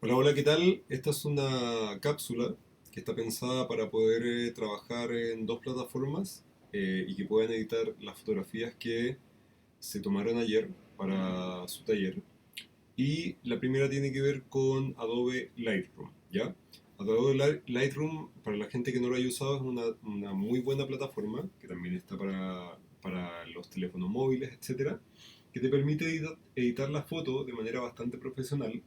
Hola, hola, ¿qué tal? Esta es una cápsula que está pensada para poder trabajar en dos plataformas y que puedan editar las fotografías que se tomaron ayer para su taller. Y la primera tiene que ver con Adobe Lightroom, ¿ya? Adobe Lightroom, para la gente que no lo haya usado, es una muy buena plataforma que también está para los teléfonos móviles, etcétera, que te permite editar la foto de manera bastante profesional,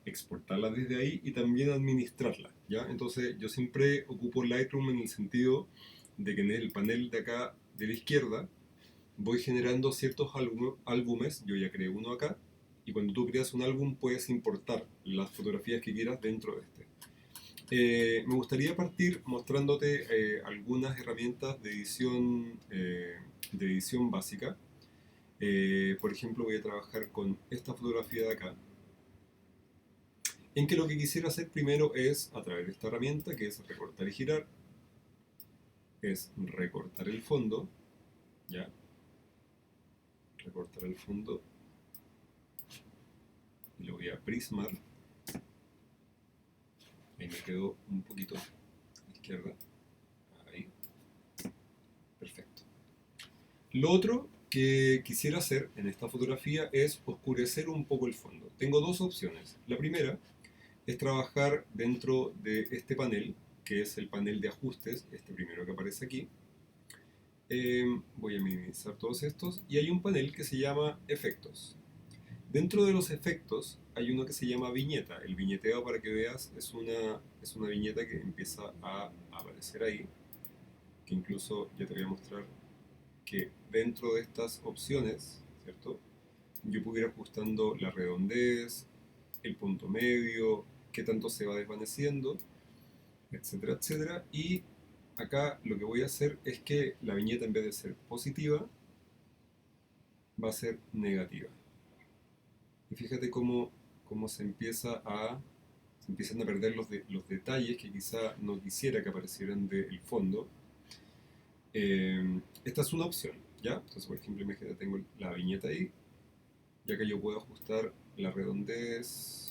exportarla desde ahí y también administrarla, ¿ya? Entonces yo siempre ocupo Lightroom en el sentido de que en el panel de acá de la izquierda voy generando ciertos álbumes, yo ya creé uno acá, y cuando tú creas un álbum puedes importar las fotografías que quieras dentro de este. Me gustaría partir mostrándote algunas herramientas de edición básica. Por ejemplo, voy a trabajar con esta fotografía de acá, en que lo que quisiera hacer primero es, a través de esta herramienta, que es recortar y girar, es recortar el fondo, ya, recortar el fondo, y lo voy a prismar, ahí me quedó un poquito a la izquierda, ahí, perfecto. Lo otro que quisiera hacer en esta fotografía es oscurecer un poco el fondo. Tengo dos opciones. La primera es trabajar dentro de este panel, que es el panel de ajustes, este primero que aparece aquí. Voy a minimizar todos estos y hay un panel que se llama efectos. Dentro de los efectos hay uno que se llama viñeta. El viñeteo, para que veas, es una viñeta que empieza a aparecer ahí, que incluso ya te voy a mostrar que dentro de estas opciones, ¿cierto? Yo puedo ir ajustando la redondez, el punto medio, qué tanto se va desvaneciendo, etcétera, etcétera. Y acá lo que voy a hacer es que la viñeta, en vez de ser positiva, va a ser negativa. Y fíjate cómo se empiezan a perder los detalles que quizá no quisiera que aparecieran del fondo. Esta es una opción, ¿ya? Entonces, por ejemplo, imagínate, tengo la viñeta ahí, ya que yo puedo ajustar la redondez,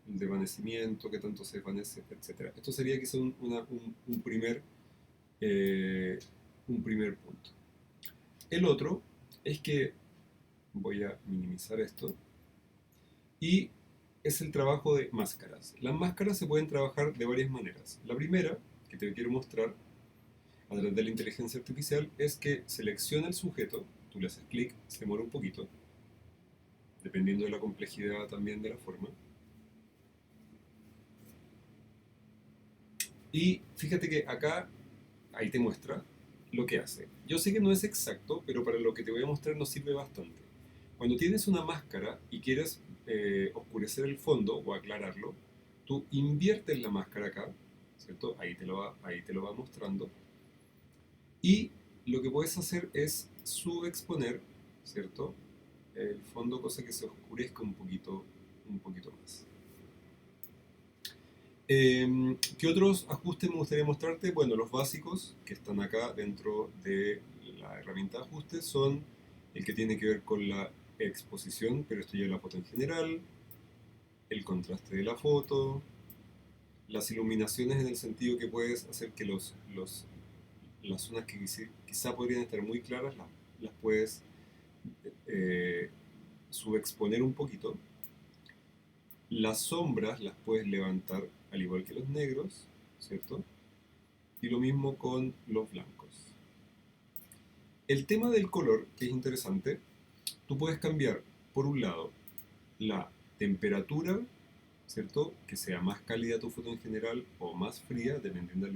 el desvanecimiento, qué tanto se desvanece, etcétera. Esto sería quizá eh, un primer punto. El otro es que voy a minimizar esto y es el trabajo de máscaras. Las máscaras se pueden trabajar de varias maneras. La primera, que te quiero mostrar a través de la inteligencia artificial, es que selecciona el sujeto, tú le haces clic, se demora un poquito, dependiendo de la complejidad también de la forma. Y fíjate que acá, ahí te muestra lo que hace. Yo sé que no es exacto, pero para lo que te voy a mostrar nos sirve bastante. Cuando tienes una máscara y quieres oscurecer el fondo o aclararlo, tú inviertes la máscara acá, ¿cierto? Ahí te lo va mostrando. Y lo que puedes hacer es subexponer, ¿cierto? El fondo, cosa que se oscurezca un poquito más. ¿Qué otros ajustes me gustaría mostrarte? Bueno, los básicos que están acá dentro de la herramienta de ajustes son el que tiene que ver con la exposición, pero esto ya es la foto en general, el contraste de la foto, las iluminaciones, en el sentido que puedes hacer que las zonas que quizá podrían estar muy claras las puedes eh, subexponer un poquito. Las sombras las puedes levantar al igual que los negros, ¿cierto? Y lo mismo con los blancos. El tema del color, que es interesante, tú puedes cambiar, por un lado, la temperatura, ¿cierto? Que sea más cálida tu foto en general o más fría, dependiendo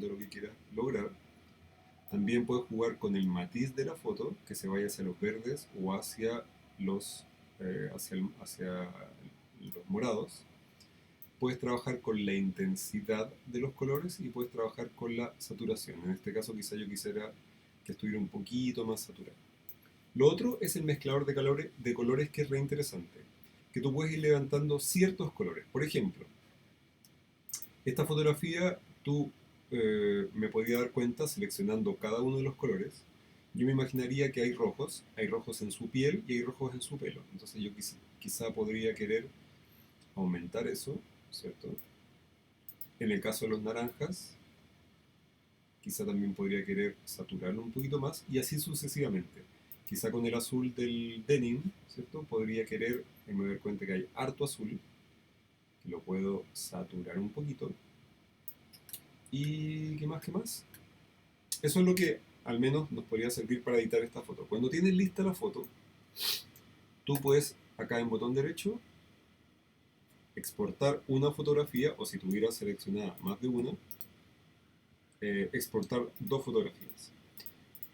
de lo que quieras lograr. También puedes jugar con el matiz de la foto, que se vaya hacia los verdes o hacia los morados. Puedes trabajar con la intensidad de los colores y puedes trabajar con la saturación. En este caso quizá yo quisiera que estuviera un poquito más saturado. Lo otro es el mezclador de colores, que es re interesante, que tú puedes ir levantando ciertos colores. Por ejemplo, esta fotografía tú me podría dar cuenta seleccionando cada uno de los colores. Yo me imaginaría que hay rojos en su piel y hay rojos en su pelo. Entonces yo quizá podría querer aumentar eso, ¿cierto? En el caso de los naranjas, quizá también podría querer saturarlo un poquito más y así sucesivamente. Quizá con el azul del denim, ¿cierto? Podría querer, me doy cuenta que hay harto azul, que lo puedo saturar un poquito. ¿Y qué más, qué más? Eso es lo que al menos nos podría servir para editar esta foto. Cuando tienes lista la foto, tú puedes acá en botón derecho exportar una fotografía, o si tuvieras seleccionada más de una, exportar dos fotografías.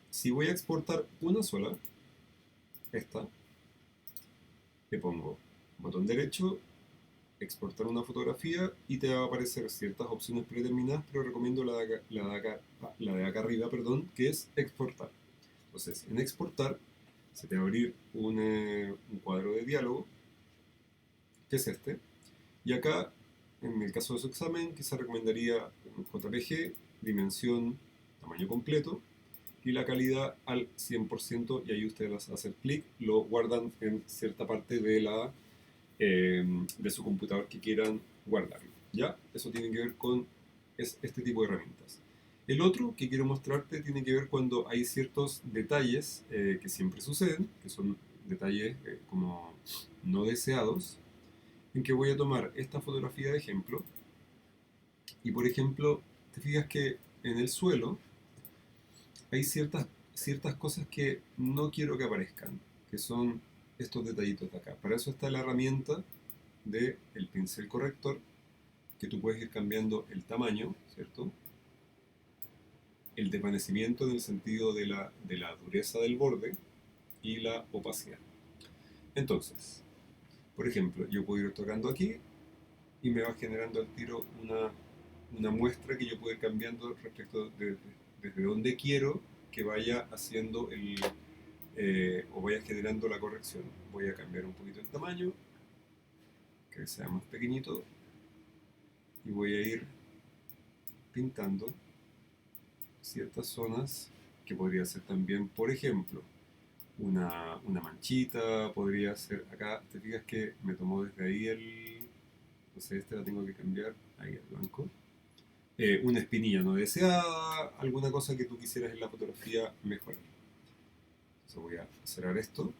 Si voy a exportar una sola, esta, le pongo botón derecho, exportar una fotografía y te va a aparecer ciertas opciones predeterminadas, pero recomiendo la de acá arriba, perdón, que es exportar. Entonces, en exportar se te va a abrir un cuadro de diálogo, que es este, y acá, en el caso de su examen, quizá recomendaría un JPG, dimensión, tamaño completo, y la calidad al 100%, y ahí ustedes hacen clic, lo guardan en cierta parte de su computador que quieran guardarlo. ¿Ya? Eso tiene que ver con este tipo de herramientas. El otro que quiero mostrarte tiene que ver cuando hay ciertos detalles que siempre suceden, que son detalles como no deseados, en que voy a tomar esta fotografía de ejemplo y por ejemplo, te fijas que en el suelo hay ciertas cosas que no quiero que aparezcan, que son estos detallitos de acá. Para eso está la herramienta del pincel corrector, que tú puedes ir cambiando el tamaño, ¿cierto? El desvanecimiento en el sentido de la dureza del borde y la opacidad. Entonces, por ejemplo, yo puedo ir tocando aquí y me va generando al tiro una muestra que yo puedo ir cambiando respecto desde donde quiero que vaya haciendo o vaya generando la corrección. Voy a cambiar un poquito el tamaño, que sea más pequeñito, y voy a ir pintando ciertas zonas que podría ser también, por ejemplo, una manchita, podría ser acá, te fijas que me tomó desde ahí entonces este la tengo que cambiar, ahí el blanco. Una espinilla no deseada, alguna cosa que tú quisieras en la fotografía mejorar. Entonces voy a cerrar esto,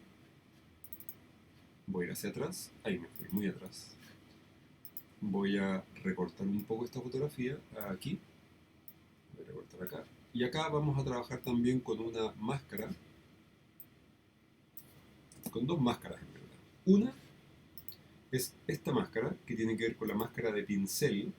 voy a ir hacia atrás, ahí me fui muy atrás. Voy a recortar un poco esta fotografía, aquí, voy a recortar acá. Y acá vamos a trabajar también con una máscara, con dos máscaras en verdad. Una es esta máscara, que tiene que ver con la máscara de pincel,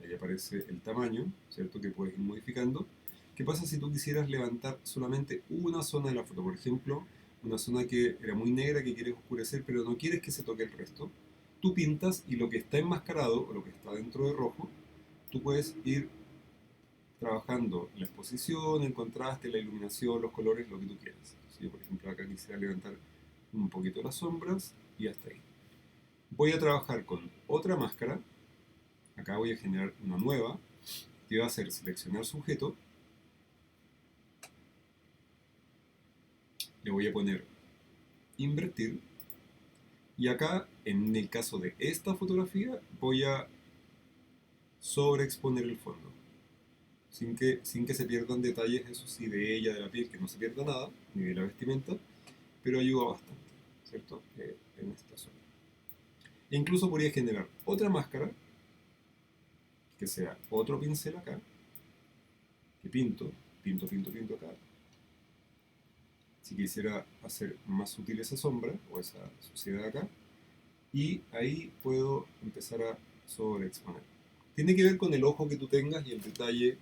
ahí aparece el tamaño, ¿cierto? Que puedes ir modificando. ¿Qué pasa si tú quisieras levantar solamente una zona de la foto? Por ejemplo, una zona que era muy negra, que quieres oscurecer, pero no quieres que se toque el resto. Tú pintas y lo que está enmascarado, o lo que está dentro de rojo, tú puedes ir trabajando la exposición, el contraste, la iluminación, los colores, lo que tú quieras. Si yo, por ejemplo, acá quisiera levantar un poquito las sombras y hasta ahí. Voy a trabajar con otra máscara. Acá voy a generar una nueva que va a ser seleccionar sujeto. Le voy a poner invertir. Y acá, en el caso de esta fotografía, voy a sobreexponer el fondo. Sin que se pierdan detalles, eso sí, de ella, de la piel, que no se pierda nada, ni de la vestimenta, pero ayuda bastante, ¿cierto? En esta zona. E incluso podría generar otra máscara, que sea otro pincel acá, que pinto acá. Si quisiera hacer más sutil esa sombra, o esa suciedad acá, y ahí puedo empezar a sobreexponer. Tiene que ver con el ojo que tú tengas y el detalle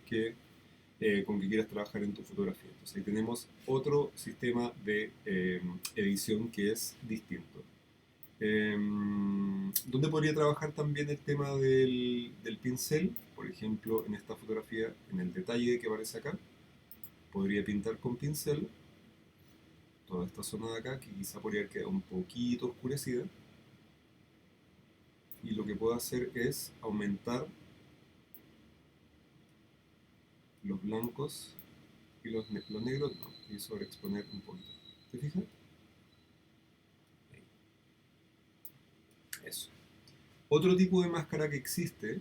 con que quieras trabajar en tu fotografía. Entonces ahí tenemos otro sistema de edición que es distinto. ¿Dónde podría trabajar también el tema del pincel? Por ejemplo, en esta fotografía, en el detalle que aparece acá, podría pintar con pincel toda esta zona de acá, que quizá podría quedar un poquito oscurecida. Y lo que puedo hacer es aumentar los blancos y los negros no, y sobreexponer un poquito. ¿Te fijas? Ahí. Eso. Otro tipo de máscara que existe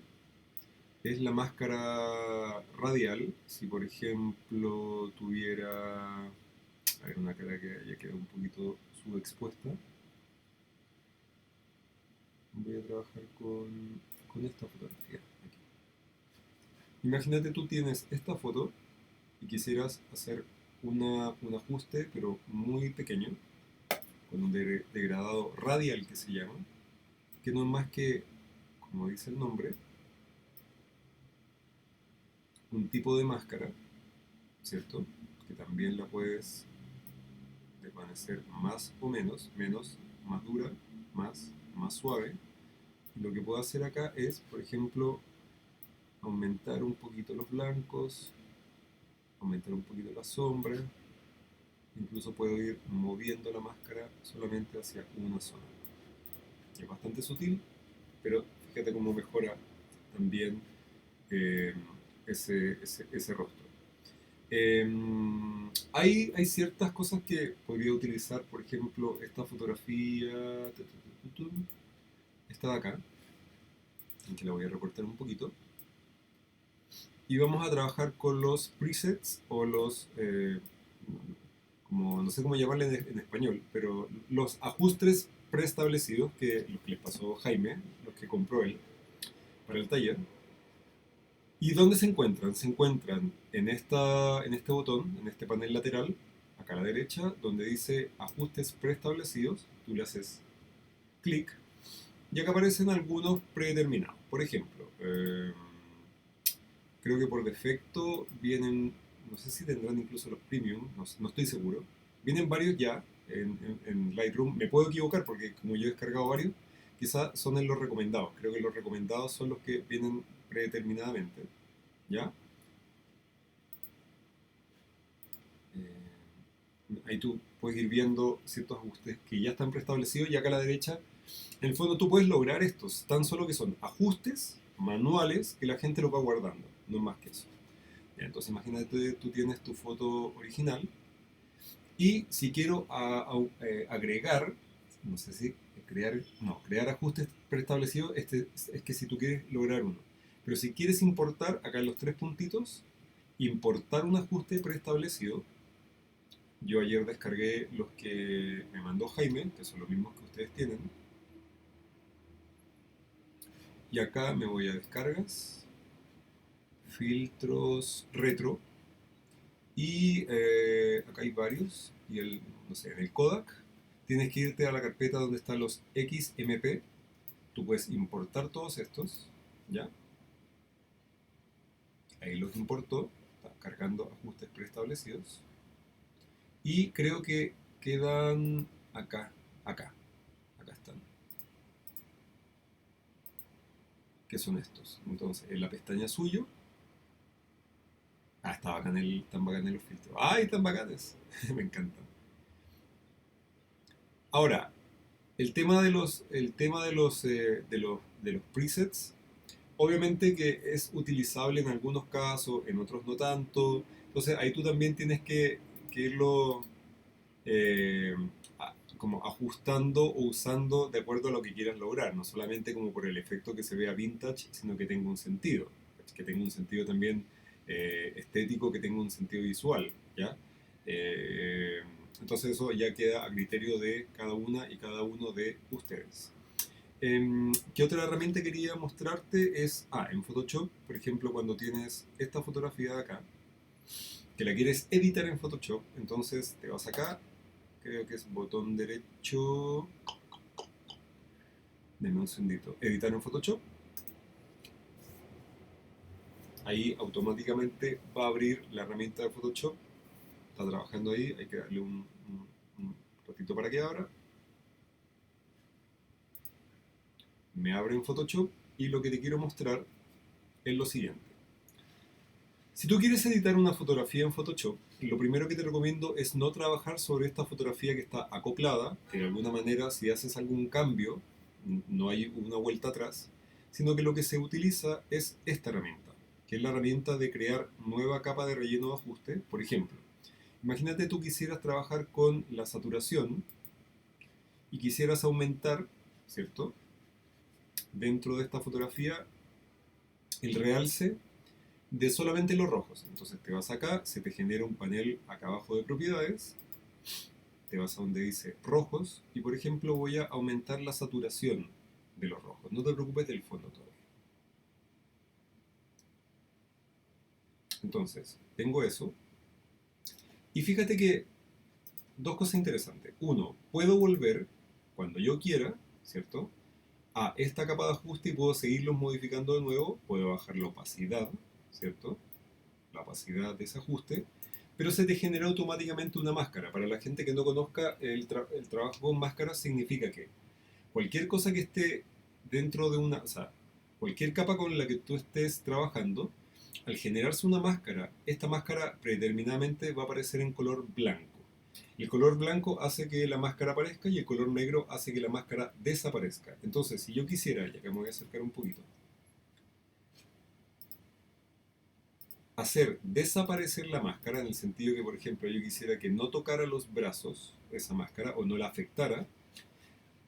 es la máscara radial. Si por ejemplo tuviera, a ver, una cara que haya quedado un poquito subexpuesta, voy a trabajar con esta fotografía aquí. Imagínate tú tienes esta foto y quisieras hacer un ajuste, pero muy pequeño, con un degradado radial que se llama, que no es más que, como dice el nombre, un tipo de máscara, ¿cierto? Que también la puedes desvanecer más o menos, menos, más dura, más suave. Y lo que puedo hacer acá es, por ejemplo, aumentar un poquito los blancos, aumentar un poquito la sombra, incluso puedo ir moviendo la máscara solamente hacia una zona. Es bastante sutil, pero fíjate cómo mejora también eh, ese rostro. Hay ciertas cosas que podría utilizar, por ejemplo, esta fotografía, esta de acá, en que la voy a recortar un poquito, y vamos a trabajar con los presets o los, como, no sé cómo llamarle en español, pero los ajustes preestablecidos que los que les pasó Jaime, los que compró él para el taller. ¿Y dónde se encuentran? Se encuentran en este botón, en este panel lateral, acá a la derecha, donde dice ajustes preestablecidos. Tú le haces clic y acá aparecen algunos predeterminados. Por ejemplo, creo que por defecto vienen, no sé si tendrán incluso los premium, no estoy seguro. Vienen varios ya en Lightroom. Me puedo equivocar porque como yo he descargado varios, quizás son en los recomendados. Creo que los recomendados son los que vienen predeterminadamente. ¿Ya? Ahí tú puedes ir viendo ciertos ajustes que ya están preestablecidos y acá a la derecha, en el fondo tú puedes lograr estos, tan solo que son ajustes manuales que la gente lo va guardando, no es más que eso. Ya, entonces imagínate, tú tienes tu foto original y si quiero agregar, no sé si crear, no, crear ajustes preestablecidos, es que si tú quieres lograr uno. Pero si quieres importar, acá en los tres puntitos, importar un ajuste preestablecido. Yo ayer descargué los que me mandó Jaime, que son los mismos que ustedes tienen. Y acá me voy a descargas, filtros retro. Y acá hay varios. Y no sé, en el Kodak tienes que irte a la carpeta donde están los XMP. Tú puedes importar todos estos. ¿Ya? Ahí los importó. Está cargando ajustes preestablecidos. Y creo que quedan acá. Acá. Acá están. Que son estos. Entonces, en la pestaña suyo. Ah, están bacanes los filtros. ¡Ay, están bacanes! Me encantan. Ahora, el tema de los presets, obviamente que es utilizable en algunos casos, en otros no tanto. Entonces ahí tú también tienes que irlo eh, como ajustando o usando de acuerdo a lo que quieras lograr, no solamente como por el efecto que se vea vintage, sino que tenga un sentido, que tenga un sentido también estético, que tenga un sentido visual, ¿ya? Eh, entonces eso ya queda a criterio de cada una y cada uno de ustedes. ¿Qué otra herramienta quería mostrarte? En Photoshop, por ejemplo, cuando tienes esta fotografía de acá, que la quieres editar en Photoshop, entonces te vas acá, creo que es botón derecho, denme un segundito, editar en Photoshop, ahí automáticamente va a abrir la herramienta de Photoshop, está trabajando ahí, hay que darle un ratito para que abra, me abre en Photoshop y lo que te quiero mostrar es lo siguiente. Si tú quieres editar una fotografía en Photoshop, lo primero que te recomiendo es no trabajar sobre esta fotografía que está acoplada, que de alguna manera si haces algún cambio no hay una vuelta atrás, sino que lo que se utiliza es esta herramienta, que es la herramienta de crear nueva capa de relleno de ajuste. Por ejemplo, imagínate tú quisieras trabajar con la saturación y quisieras aumentar, ¿cierto? dentro de esta fotografía el realce de solamente los rojos. Entonces te vas acá, se te genera un panel acá abajo de propiedades, te vas a donde dice rojos y por ejemplo voy a aumentar la saturación de los rojos. No te preocupes del fondo todavía. Entonces, tengo eso. Y fíjate que dos cosas interesantes. Uno, puedo volver cuando yo quiera, ¿cierto? A esta capa de ajuste y puedo seguirlos modificando de nuevo. Puedo bajar la opacidad, ¿cierto? La opacidad de ese ajuste. Pero se te genera automáticamente una máscara. Para la gente que no conozca, el trabajo con máscaras significa que cualquier cosa que esté dentro de una, o sea, cualquier capa con la que tú estés trabajando, al generarse una máscara, esta máscara predeterminadamente va a aparecer en color blanco. El color blanco hace que la máscara aparezca y el color negro hace que la máscara desaparezca. Entonces, si yo quisiera, ya que me voy a acercar un poquito, hacer desaparecer la máscara, en el sentido que, por ejemplo, yo quisiera que no tocara los brazos esa máscara o no la afectara,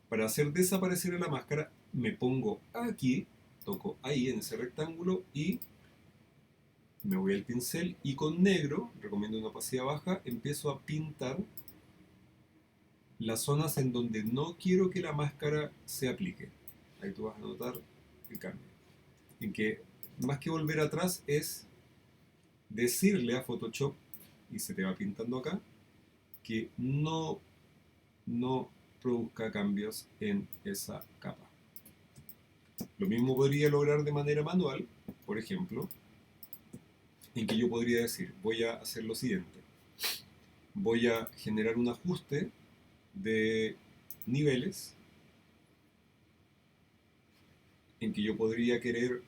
para hacer desaparecer la máscara me pongo aquí, toco ahí en ese rectángulo y me voy al pincel y con negro, recomiendo una opacidad baja, empiezo a pintar las zonas en donde no quiero que la máscara se aplique. Ahí tú vas a notar el cambio. En que más que volver atrás es decirle a Photoshop, y se te va pintando acá, que no produzca cambios en esa capa. Lo mismo podría lograr de manera manual, por ejemplo, en que yo podría decir, voy a hacer lo siguiente. Voy a generar un ajuste de niveles en que yo podría querer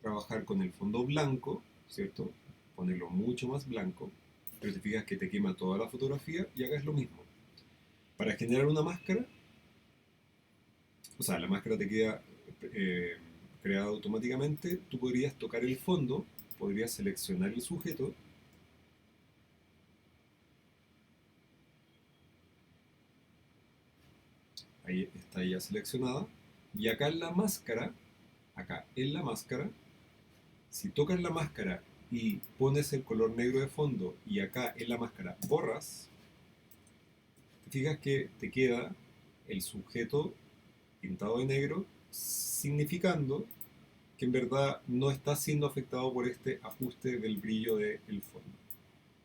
trabajar con el fondo blanco, ¿cierto? Ponerlo mucho más blanco, pero te fijas que te quema toda la fotografía y acá es lo mismo. Para generar una máscara, o sea, la máscara te queda eh, creada automáticamente, tú podrías tocar el fondo, podrías seleccionar el sujeto, ahí está ya seleccionada, y acá en la máscara, si tocas la máscara y pones el color negro de fondo y acá en la máscara borras, te fijas que te queda el sujeto pintado de negro, significando que en verdad no está siendo afectado por este ajuste del brillo del fondo.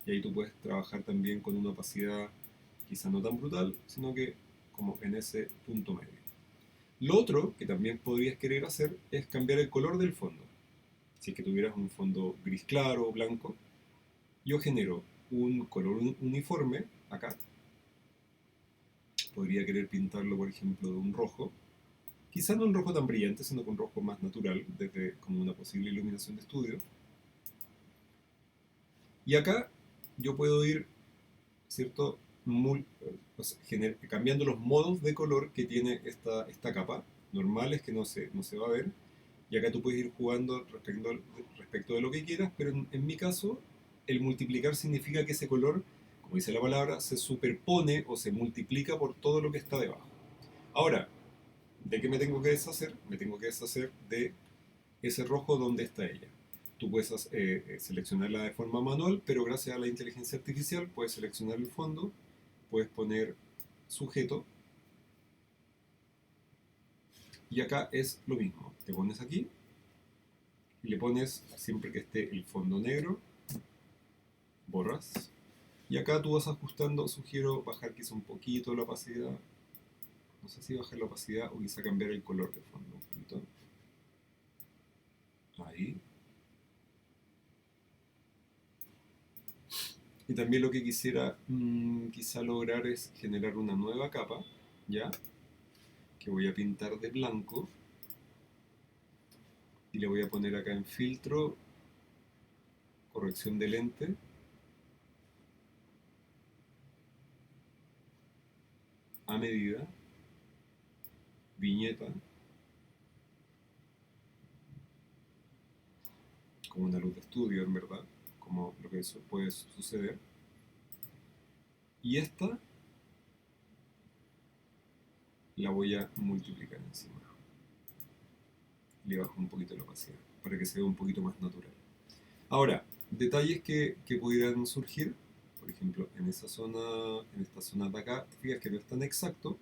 Y ahí tú puedes trabajar también con una opacidad quizá no tan brutal, sino que como en ese punto medio. Lo otro que también podrías querer hacer es cambiar el color del fondo. Si es que tuvieras un fondo gris claro o blanco, yo genero un color uniforme acá. Podría querer pintarlo, por ejemplo, de un rojo. Quizá no un rojo tan brillante, sino con un rojo más natural, desde como una posible iluminación de estudio. Y acá yo puedo ir, ¿cierto? O sea, cambiando los modos de color que tiene esta capa. Normales que no se va a ver. Y acá tú puedes ir jugando respecto de lo que quieras, pero en mi caso, el multiplicar significa que ese color, como dice la palabra, se superpone o se multiplica por todo lo que está debajo. Ahora, ¿de qué me tengo que deshacer? Me tengo que deshacer de ese rojo donde está ella. Tú puedes seleccionarla de forma manual, pero gracias a la inteligencia artificial puedes seleccionar el fondo, puedes poner sujeto y acá es lo mismo. Te pones aquí y le pones siempre que esté el fondo negro, borras. Y acá tú vas ajustando, sugiero bajar quizá un poquito la opacidad. No sé si bajar la opacidad o quizá cambiar el color de fondo un poquito. Ahí. Y también lo que quisiera quizá lograr es generar una nueva capa, ¿ya? Que voy a pintar de blanco. Y le voy a poner acá en filtro, corrección de lente. A medida. Viñeta. Como una luz de estudio, en verdad. Como lo que eso puede suceder. Y esta la voy a multiplicar encima. le bajo un poquito la opacidad para que se vea un poquito más natural. Ahora, detalles que pudieran surgir, por ejemplo, en esta zona de acá, te fijas que no es tan exacto.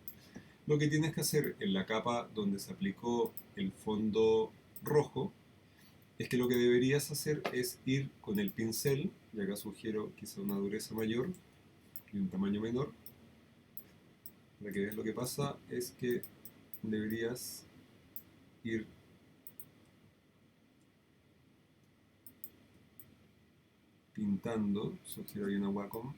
Lo que tienes que hacer en la capa donde se aplicó el fondo rojo es que lo que deberías hacer es ir con el pincel, y acá sugiero quizá una dureza mayor y un tamaño menor, para que veas lo que pasa es que deberías ir pintando, sugiero ahí una Wacom,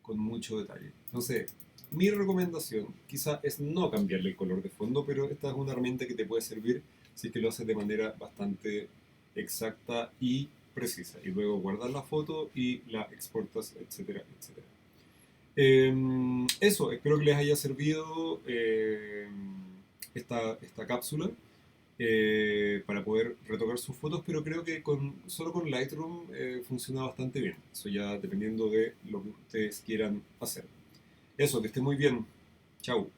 con mucho detalle. Entonces, mi recomendación quizá es no cambiarle el color de fondo, pero esta es una herramienta que te puede servir si es que lo haces de manera bastante exacta y precisa. Y luego guardas la foto y la exportas, etcétera, etcétera. Eso, espero que les haya servido esta cápsula para poder retocar sus fotos, pero creo que solo con Lightroom funciona bastante bien. Eso ya dependiendo de lo que ustedes quieran hacer. Eso, que esté muy bien. Chao.